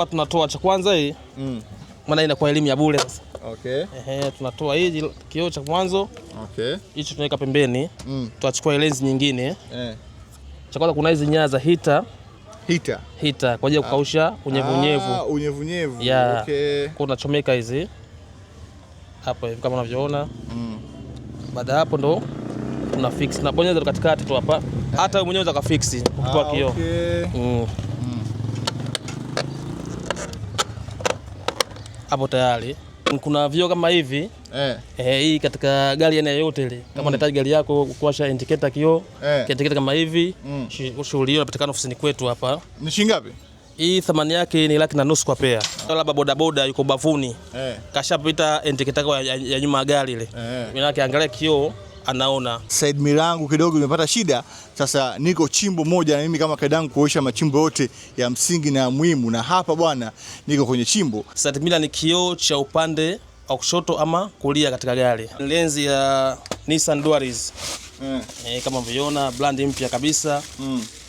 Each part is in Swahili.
Tunatoa cha kwanza hii. Maana inakuwa elimu ya bure sasa. Okay. Tunatoa hii kioo cha mwanzo. Okay. Hicho tunaweka pembeni. Tutachukua lens nyingine. Cha kwanza kuna hizi nyaya za heater kwa ajili ya kukausha unyevunyevu. Unyevunyevu. Yeah. Okay. Kuna chomeka hizi. Hapo hivi kama unavyoona. Baada hapo ndo tuna fix. Tunabonyeza katikati tu hapa. Hata wewe mwenyewe unaweza kufix ukitoa kioo. Okay. Hapo tayari. Kuna vioo kama hivi. Hii katika gari aina yoyote ile. Kama unahitaji gari yako kuwasha indicator kioo, indicator kama hivi, shughuli hiyo inapatikana ofisini kwetu hapa. Ni shilingi ngapi? Hii thamani yake ni 1,500 kwa pair. Labda bodaboda yuko bavuni. Kashapita indicator ya nyuma ya gari ile. Mimi yake angalia kioo anaona. Side mirror yangu kidogo imepata shida. Sasa niko chimbo moja na mimi kama kadangu kuosha machimbo yote ya msingi na ya muhimu, na hapa bwana niko kwenye chimbo. Side mirror ni kioo cha upande wa kushoto ama kulia katika gari. Lenzi ya Nissan Dualis. Kama unavyoona brand mpya kabisa.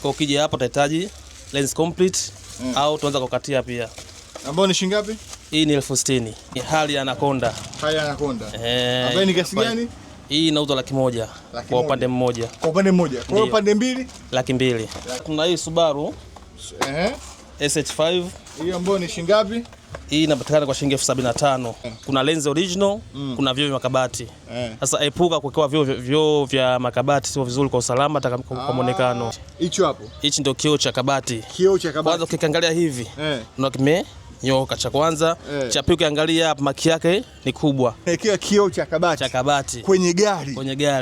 Kwa ukija hapa utahitaji lens complete au tuanza kukatia pia. Ambao ni shilingi ngapi? Hii ni 60,000. Hali ya Anaconda. Ambaye ni kiasi gani? Hii inauzwa 100,000 kwa upande mmoja. Kwa upande mmoja. Kwa upande mbili? 200,000. Kuna hii Subaru SH5. Hiyo ambayo ni shilingi ngapi? Hii inapatikana kwa shilingi 75,000. Kuna lens original, kuna vioo vya makabati. Sasa epuka kuweka vioo vya makabati, sio vizuri kwa usalama hata kwa muonekano. Hicho hapo. Hichi ndio kioo cha kabati. Kioo cha kabati. Kwanza ukiangalia hivi, ndio kimenyoka cha kwanza. Cha pili ukiangalia hapa maki yake ni kubwa. Kioo cha kabati. Cha kabati. Kwenye gari.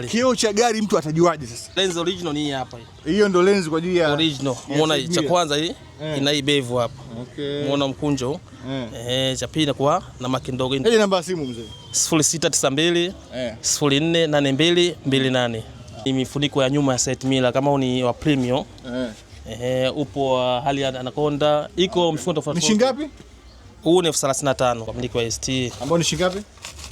Kioo cha gari mtu atajuaje sasa? Lens original ni hii hapa hii. Hiyo ndio lens kwa ajili ya original. Muona cha kwanza hii ina hii bevu hapa. Okay. Muona mkunjo. Cha pili inakuwa na maki ndogo. Ile namba ya simu mzee. 0692 048228. Ni mifuniko ya nyuma ya side mirror kama ni wa premium. Upo wa hali ya Anaconda. Iko mifuko tofauti. Ni shilingi ngapi? Huu ni 35,000 kwa miliki wa ST. Ambao ni shilingi ngapi?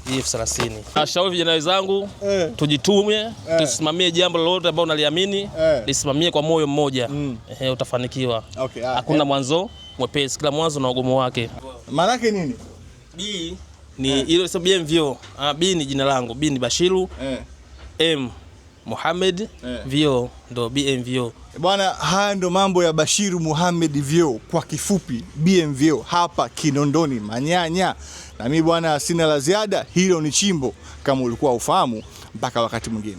Hii 30,000. Nashauri vijana wenzangu tujitume, tusimamie jambo lolote ambalo unaliamini, lisimamie kwa moyo mmoja. Utafanikiwa. Okay. Hakuna mwanzo mwepesi, kila mwanzo na ugumu wake. Maana yake nini? B ni ile sio BMVO. B ni jina langu, B ni Bashiru. M Mohamed Vio ndo BMVO. Bwana, haya ndo mambo ya Bashiru Mohamed Vio, kwa kifupi BMVO hapa Kinondoni Manyanya. Na mimi bwana sina la ziada, hilo ni chimbo kama ulikuwa ufahamu. Mpaka wakati mwingine.